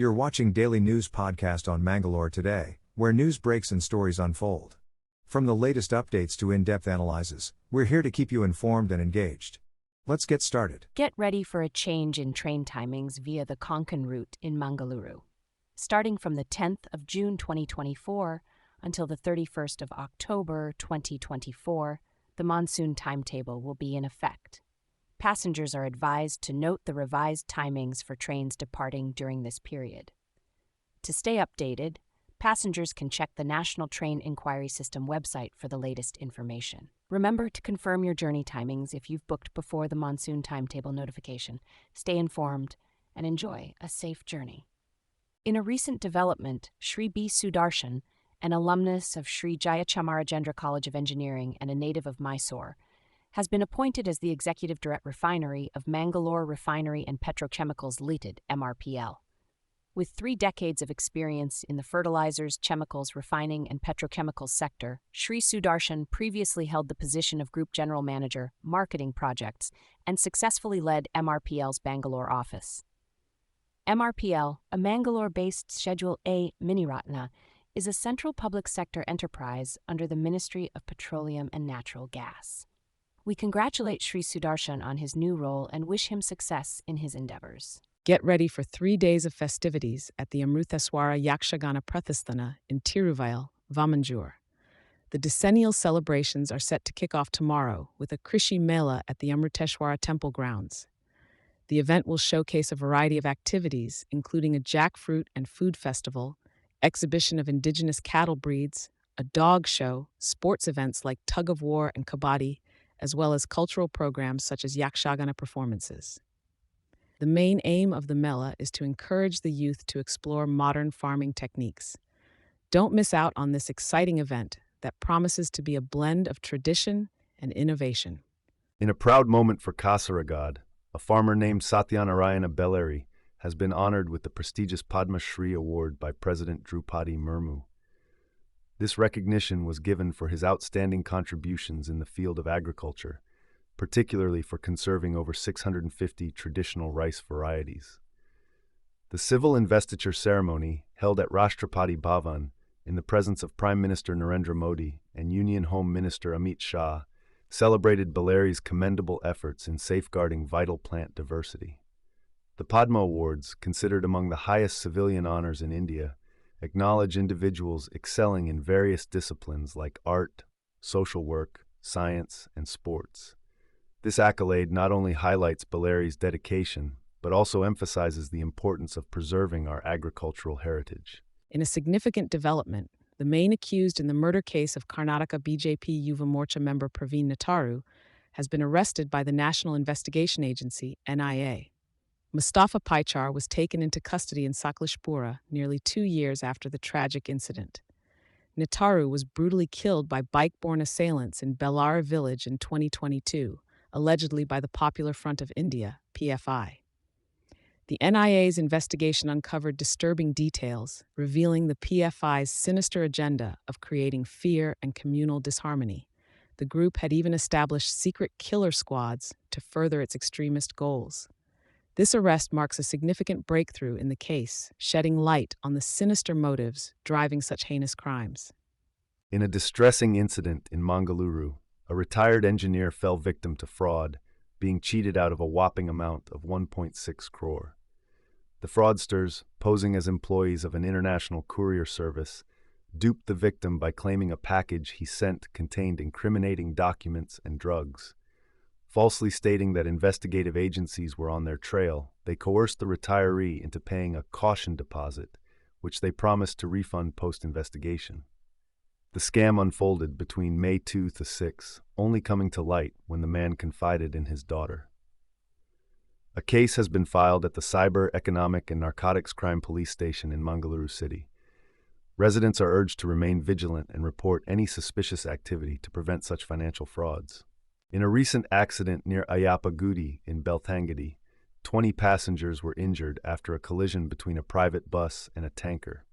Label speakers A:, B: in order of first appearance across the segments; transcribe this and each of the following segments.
A: You're watching Daily News Podcast on Mangalore today, where news breaks and stories unfold. From the latest updates to in-depth analyses, we're here to keep you informed and engaged. Let's get started.
B: Get ready for a change in train timings via the Konkan route in Mangalore. Starting from the 10th of June 2024 until the 31st of October 2024, the monsoon timetable will be in effect. Passengers are advised to note the revised timings for trains departing during this period. To stay updated, passengers can check the National Train Inquiry System website for the latest information. Remember to confirm your journey timings if you've booked before the monsoon timetable notification. Stay informed and enjoy a safe journey. In a recent development, Shri B. Sudarshan, an alumnus of Shri Jayachamaragendra College of Engineering and a native of Mysore, has been appointed as the Executive Director Refinery of Mangalore Refinery and Petrochemicals Limited, MRPL. With 3 decades of experience in the fertilizers, chemicals, refining, and petrochemicals sector, Shri Sudarshan previously held the position of Group General Manager, Marketing Projects, and successfully led MRPL's Bangalore office. MRPL, a Mangalore-based Schedule A Miniratna, is a central public sector enterprise under the Ministry of Petroleum and Natural Gas. We congratulate Shri Sudarshan on his new role and wish him success in his endeavors.
C: Get ready for 3 days of festivities at the Amritheswara Yakshagana Pratisthana in Tiruvayal, Vamanjur. The decennial celebrations are set to kick off tomorrow with a Krishi Mela at the Amritheswara Temple grounds. The event will showcase a variety of activities, including a jackfruit and food festival, exhibition of indigenous cattle breeds, a dog show, sports events like tug-of-war and kabaddi, as well as cultural programs such as Yakshagana performances. The main aim of the Mela is to encourage the youth to explore modern farming techniques. Don't miss out on this exciting event that promises to be a blend of tradition and innovation.
D: In a proud moment for Kasaragod, a farmer named Satyanarayana Bellary has been honored with the prestigious Padma Shri Award by President Draupadi Murmu. This recognition was given for his outstanding contributions in the field of agriculture, particularly for conserving over 650 traditional rice varieties. The civil investiture ceremony, held at Rashtrapati Bhavan in the presence of Prime Minister Narendra Modi and Union Home Minister Amit Shah, celebrated Bellary's commendable efforts in safeguarding vital plant diversity. The Padma Awards, considered among the highest civilian honors in India, acknowledge individuals excelling in various disciplines like art, social work, science, and sports. This accolade not only highlights Bellary's dedication, but also emphasizes the importance of preserving our agricultural heritage.
C: In a significant development, the main accused in the murder case of Karnataka BJP Yuva Morcha member Praveen Nataru has been arrested by the National Investigation Agency, NIA. Mustafa Paichar was taken into custody in Sakleshpura nearly 2 years after the tragic incident. Nataru was brutally killed by bike-borne assailants in Bellara village in 2022, allegedly by the Popular Front of India, PFI. The NIA's investigation uncovered disturbing details, revealing the PFI's sinister agenda of creating fear and communal disharmony. The group had even established secret killer squads to further its extremist goals. This arrest marks a significant breakthrough in the case, shedding light on the sinister motives driving such heinous crimes.
D: In a distressing incident in Mangalore, a retired engineer fell victim to fraud, being cheated out of a whopping amount of 1.6 crore. The fraudsters, posing as employees of an international courier service, duped the victim by claiming a package he sent contained incriminating documents and drugs. Falsely stating that investigative agencies were on their trail, they coerced the retiree into paying a caution deposit, which they promised to refund post-investigation. The scam unfolded between May 2 to 6, only coming to light when the man confided in his daughter. A case has been filed at the Cyber, Economic, and Narcotics Crime Police Station in Mangalore City. Residents are urged to remain vigilant and report any suspicious activity to prevent such financial frauds. In a recent accident near Ayapagudi in Belthangadi, 20 passengers were injured after a collision between a private bus and a tanker.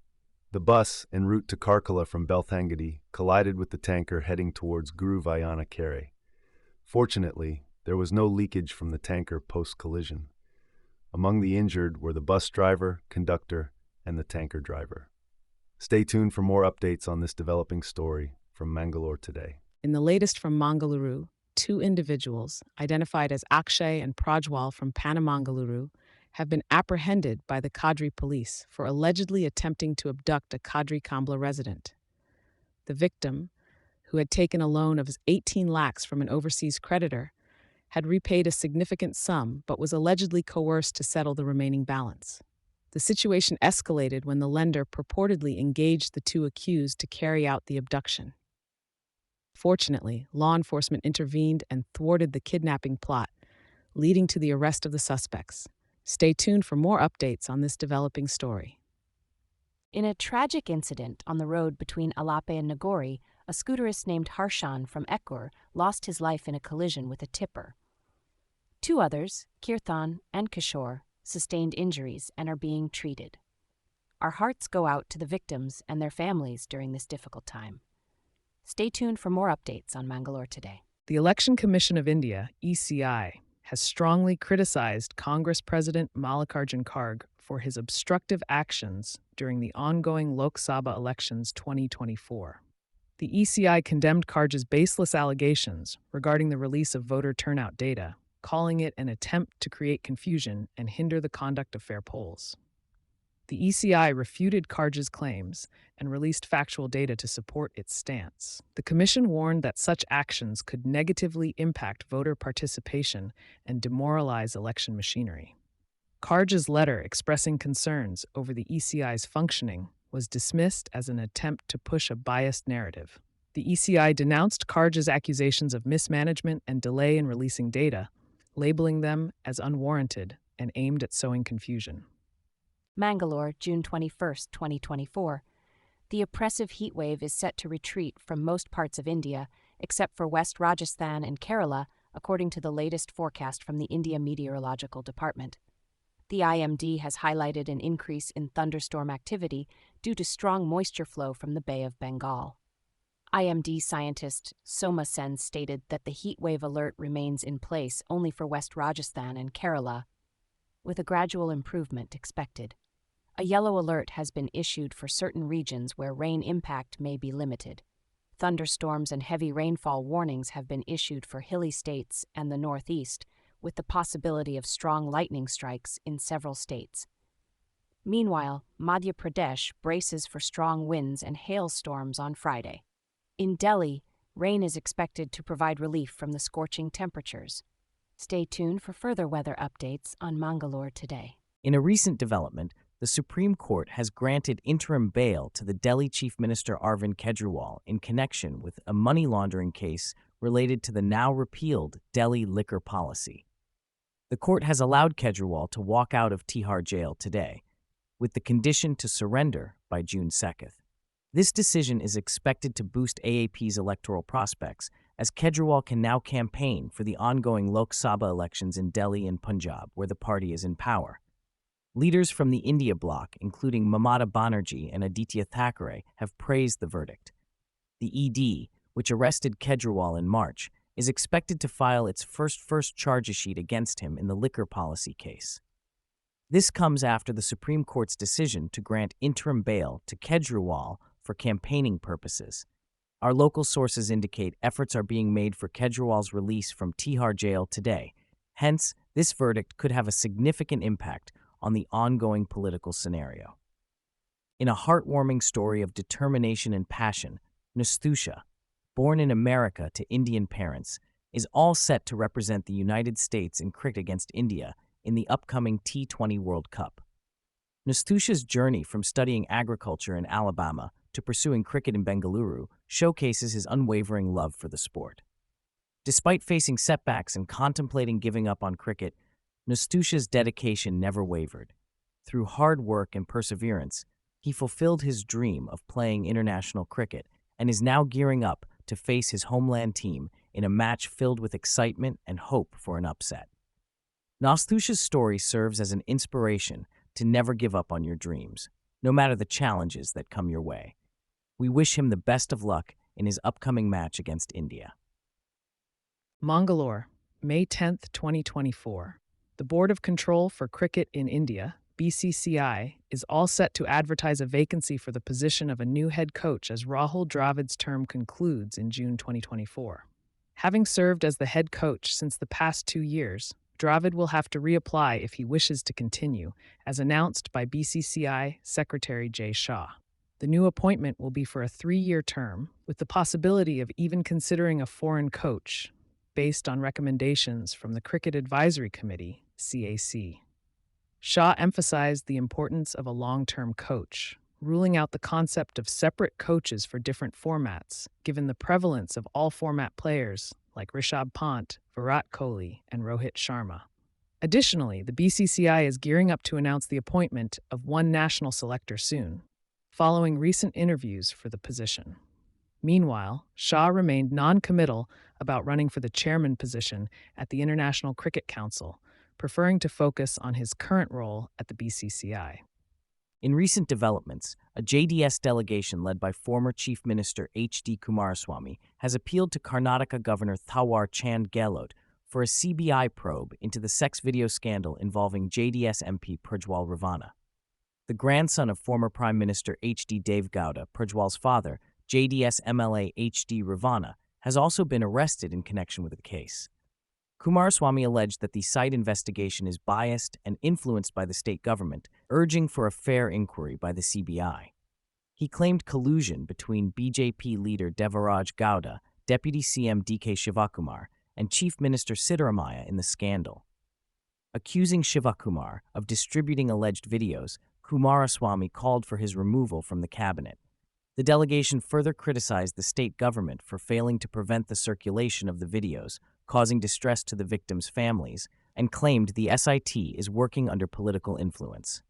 D: The bus, en route to Karkala from Belthangadi, collided with the tanker heading towards Guru Vayana Kere. Fortunately, there was no leakage from the tanker post-collision. Among the injured were the bus driver, conductor, and the tanker driver. Stay tuned for more updates on this developing story from Mangalore today.
C: In the latest from Mangalore, two individuals, identified as Akshay and Prajwal from Panamangaluru, have been apprehended by the Kadri police for allegedly attempting to abduct a Kadri Kambla resident. The victim, who had taken a loan of 18 lakhs from an overseas creditor, had repaid a significant sum but was allegedly coerced to settle the remaining balance. The situation escalated when the lender purportedly engaged the two accused to carry out the abduction. Fortunately, law enforcement intervened and thwarted the kidnapping plot, leading to the arrest of the suspects. Stay tuned for more updates on this developing story.
B: In a tragic incident on the road between Alape and Nagori, a scooterist named Harshan from Ekkur lost his life in a collision with a tipper. Two others, Kirtan and Kishore, sustained injuries and are being treated. Our hearts go out to the victims and their families during this difficult time. Stay tuned for more updates on Mangalore Today.
C: The Election Commission of India, ECI, has strongly criticized Congress President Mallikarjun Kharge for his obstructive actions during the ongoing Lok Sabha elections 2024. The ECI condemned Kharge's baseless allegations regarding the release of voter turnout data, calling it an attempt to create confusion and hinder the conduct of fair polls. The ECI refuted Kharge's claims and released factual data to support its stance. The commission warned that such actions could negatively impact voter participation and demoralize election machinery. Kharge's letter expressing concerns over the ECI's functioning was dismissed as an attempt to push a biased narrative. The ECI denounced Kharge's accusations of mismanagement and delay in releasing data, labeling them as unwarranted and aimed at sowing confusion.
B: Mangalore, June 21, 2024. The oppressive heat wave is set to retreat from most parts of India, except for West Rajasthan and Kerala, according to the latest forecast from the India Meteorological Department. The IMD has highlighted an increase in thunderstorm activity due to strong moisture flow from the Bay of Bengal. IMD scientist Soma Sen stated that the heat wave alert remains in place only for West Rajasthan and Kerala, with a gradual improvement expected. A yellow alert has been issued for certain regions where rain impact may be limited. Thunderstorms and heavy rainfall warnings have been issued for hilly states and the Northeast, with the possibility of strong lightning strikes in several states. Meanwhile, Madhya Pradesh braces for strong winds and hailstorms on Friday. In Delhi, rain is expected to provide relief from the scorching temperatures. Stay tuned for further weather updates on Mangalore Today.
E: In a recent development, the Supreme Court has granted interim bail to the Delhi Chief Minister Arvind Kejriwal in connection with a money laundering case related to the now repealed Delhi liquor policy. The court has allowed Kejriwal to walk out of Tihar jail today, with the condition to surrender by June 2nd. This decision is expected to boost AAP's electoral prospects, as Kejriwal can now campaign for the ongoing Lok Sabha elections in Delhi and Punjab, where the party is in power. Leaders from the India bloc, including Mamata Banerjee and Aditya Thackeray, have praised the verdict. The ED, which arrested Kejriwal in March, is expected to file its first charge sheet against him in the liquor policy case. This comes after the Supreme Court's decision to grant interim bail to Kejriwal for campaigning purposes. Our local sources indicate efforts are being made for Kejriwal's release from Tihar jail today. Hence, this verdict could have a significant impact on the ongoing political scenario. In a heartwarming story of determination and passion, Nastusha, born in America to Indian parents, is all set to represent the United States in cricket against India in the upcoming T20 World Cup. Nastusha's journey from studying agriculture in Alabama to pursuing cricket in Bengaluru showcases his unwavering love for the sport. Despite facing setbacks and contemplating giving up on cricket, Nastusha's dedication never wavered. Through hard work and perseverance, he fulfilled his dream of playing international cricket and is now gearing up to face his homeland team in a match filled with excitement and hope for an upset. Nastusha's story serves as an inspiration to never give up on your dreams, no matter the challenges that come your way. We wish him the best of luck in his upcoming match against India.
C: Mangalore, May 10, 2024. The Board of Control for Cricket in India, BCCI is all set to advertise a vacancy for the position of a new head coach as Rahul Dravid's term concludes in June 2024. Having served as the head coach since the past 2 years, Dravid will have to reapply if he wishes to continue, as announced by BCCI Secretary Jay Shah. The new appointment will be for a 3-year term, with the possibility of even considering a foreign coach, based on recommendations from the Cricket Advisory Committee, CAC. Shah emphasized the importance of a long-term coach, ruling out the concept of separate coaches for different formats, given the prevalence of all-format players like Rishabh Pant, Virat Kohli, and Rohit Sharma. Additionally, the BCCI is gearing up to announce the appointment of one national selector soon, following recent interviews for the position. Meanwhile, Shah remained non-committal about running for the chairman position at the International Cricket Council, preferring to focus on his current role at the BCCI.
E: In recent developments, a JDS delegation led by former Chief Minister H.D. Kumaraswamy has appealed to Karnataka Governor Thawar Chand Gehlot for a CBI probe into the sex video scandal involving JDS MP Prajwal Ravana. The grandson of former Prime Minister H.D. Deve Gowda, Prajwal's father, JDS MLA H.D. Ravana, has also been arrested in connection with the case. Kumaraswamy alleged that the site investigation is biased and influenced by the state government, urging for a fair inquiry by the CBI. He claimed collusion between BJP leader Devaraj Gowda, Deputy CM D.K. Shivakumar, and Chief Minister Siddaramaiah in the scandal. Accusing Shivakumar of distributing alleged videos, Kumaraswamy called for his removal from the cabinet. The delegation further criticized the state government for failing to prevent the circulation of the videos, causing distress to the victims' families, and claimed the SIT is working under political influence.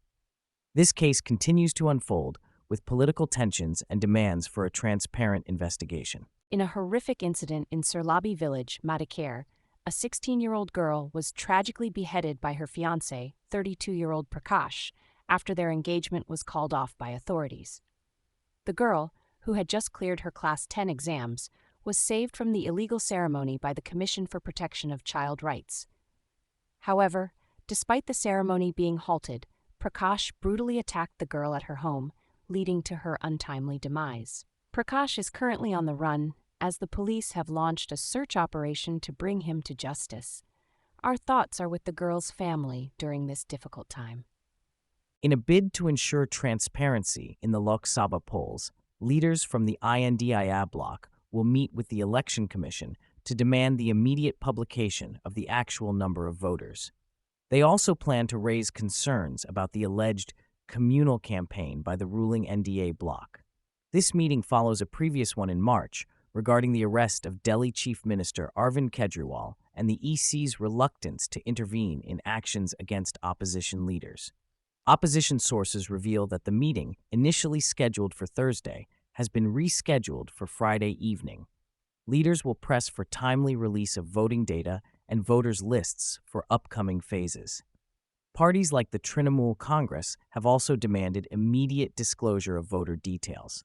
E: This case continues to unfold, with political tensions and demands for a transparent investigation.
B: In a horrific incident in Surlabi village, Madikere, a 16-year-old girl was tragically beheaded by her fiancé, 32-year-old Prakash, after their engagement was called off by authorities. The girl, who had just cleared her Class 10 exams, was saved from the illegal ceremony by the Commission for Protection of Child Rights. However, despite the ceremony being halted, Prakash brutally attacked the girl at her home, leading to her untimely demise. Prakash is currently on the run, as the police have launched a search operation to bring him to justice. Our thoughts are with the girl's family during this difficult time.
E: In a bid to ensure transparency in the Lok Sabha polls, leaders from the INDIA bloc will meet with the Election Commission to demand the immediate publication of the actual number of voters. They also plan to raise concerns about the alleged communal campaign by the ruling NDA bloc. This meeting follows a previous one in March regarding the arrest of Delhi Chief Minister Arvind Kejriwal and the EC's reluctance to intervene in actions against opposition leaders. Opposition sources reveal that the meeting, initially scheduled for Thursday, has been rescheduled for Friday evening. Leaders will press for timely release of voting data and voters' lists for upcoming phases. Parties like the Trinamool Congress have also demanded immediate disclosure of voter details.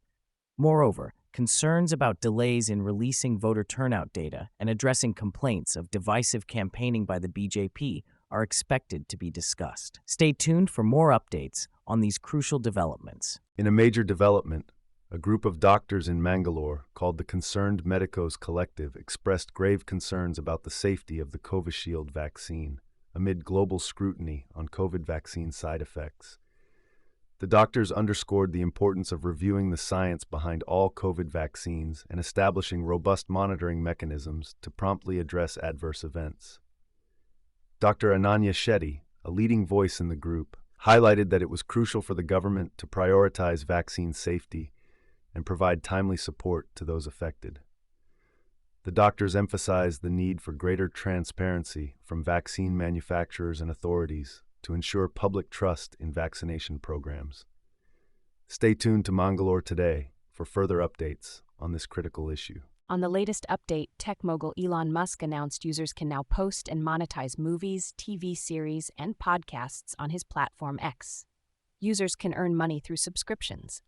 E: Moreover, concerns about delays in releasing voter turnout data and addressing complaints of divisive campaigning by the BJP are expected to be discussed. Stay tuned for more updates on these crucial developments.
D: In a major development, a group of doctors in Mangalore called the Concerned Medicos Collective expressed grave concerns about the safety of the Covishield vaccine amid global scrutiny on COVID vaccine side effects. The doctors underscored the importance of reviewing the science behind all COVID vaccines and establishing robust monitoring mechanisms to promptly address adverse events. Dr. Ananya Shetty, a leading voice in the group, highlighted that it was crucial for the government to prioritize vaccine safety and provide timely support to those affected. The doctors emphasized the need for greater transparency from vaccine manufacturers and authorities to ensure public trust in vaccination programs. Stay tuned to Mangalore Today for further updates on this critical issue.
B: On the latest update, tech mogul Elon Musk announced users can now post and monetize movies, TV series, and podcasts on his platform X. Users can earn money through subscriptions.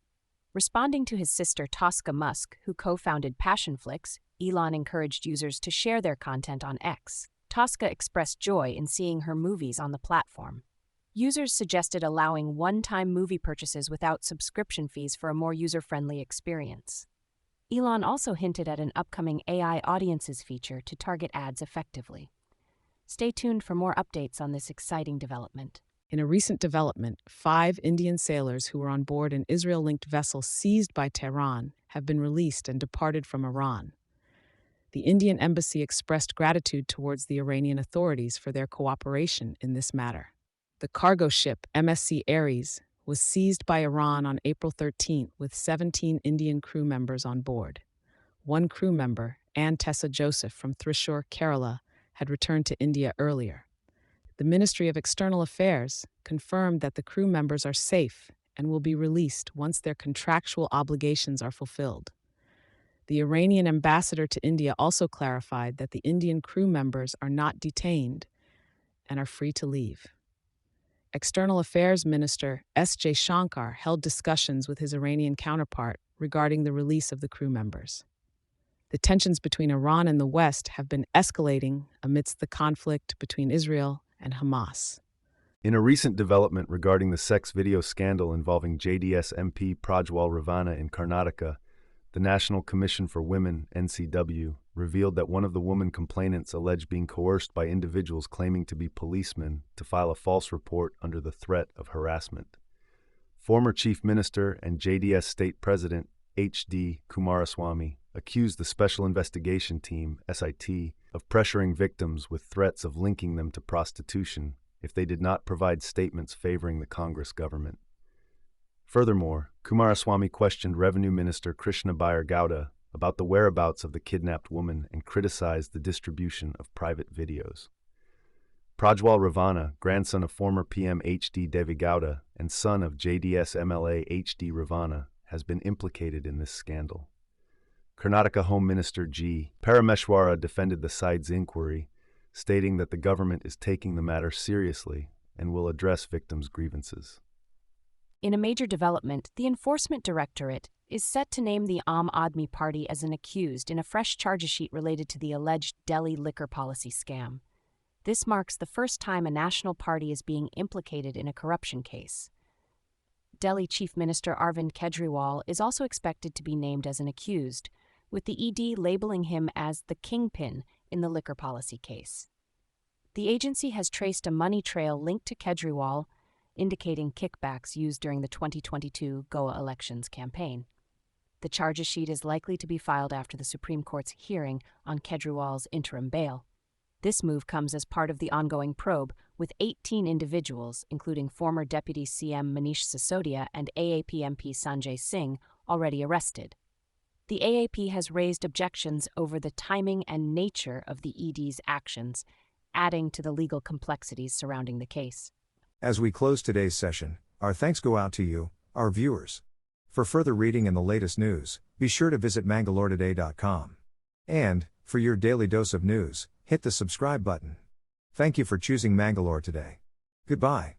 B: Responding to his sister Tosca Musk, who co-founded Passionflix, Elon encouraged users to share their content on X. Tosca expressed joy in seeing her movies on the platform. Users suggested allowing one-time movie purchases without subscription fees for a more user-friendly experience. Elon also hinted at an upcoming AI audiences feature to target ads effectively. Stay tuned for more updates on this exciting development.
C: In a recent development, 5 Indian sailors who were on board an Israel-linked vessel seized by Tehran have been released and departed from Iran. The Indian embassy expressed gratitude towards the Iranian authorities for their cooperation in this matter. The cargo ship MSC Ares was seized by Iran on April 13 with 17 Indian crew members on board. One crew member, Ann Tessa Joseph from Thrissur, Kerala, had returned to India earlier. The Ministry of External Affairs confirmed that the crew members are safe and will be released once their contractual obligations are fulfilled. The Iranian ambassador to India also clarified that the Indian crew members are not detained and are free to leave. External Affairs Minister S.J. Shankar held discussions with his Iranian counterpart regarding the release of the crew members. The tensions between Iran and the West have been escalating amidst the conflict between Israel and Hamas.
D: In a recent development regarding the sex video scandal involving JDS MP Prajwal Ravana in Karnataka, the National Commission for Women, NCW, revealed that one of the woman complainants alleged being coerced by individuals claiming to be policemen to file a false report under the threat of harassment. Former Chief Minister and JDS State President H.D. Kumaraswamy accused the Special Investigation Team, SIT, of pressuring victims with threats of linking them to prostitution if they did not provide statements favoring the Congress government. Furthermore, Kumaraswamy questioned Revenue Minister Krishna Bayer Gowda about the whereabouts of the kidnapped woman and criticized the distribution of private videos. Prajwal Ravana, grandson of former PM H.D. Devi Gowda and son of JDS MLA H.D. Ravana, has been implicated in this scandal. Karnataka Home Minister G. Parameshwara defended the side's inquiry, stating that the government is taking the matter seriously and will address victims' grievances.
B: In a major development, the Enforcement Directorate is set to name the Aam Aadmi Party as an accused in a fresh charge sheet related to the alleged Delhi liquor policy scam. This marks the first time a national party is being implicated in a corruption case. Delhi Chief Minister Arvind Kejriwal is also expected to be named as an accused, with the ED labeling him as the kingpin in the liquor policy case. The agency has traced a money trail linked to Kejriwal, indicating kickbacks used during the 2022 Goa elections campaign. The charges sheet is likely to be filed after the Supreme Court's hearing on Kejriwal's interim bail. This move comes as part of the ongoing probe, with 18 individuals, including former Deputy CM Manish Sisodia and AAP MP Sanjay Singh, already arrested. The AAP has raised objections over the timing and nature of the ED's actions, adding to the legal complexities surrounding the case.
A: As we close today's session, our thanks go out to you, our viewers. For further reading and the latest news, be sure to visit mangaloretoday.com. And, for your daily dose of news, hit the subscribe button. Thank you for choosing Mangalore Today. Goodbye.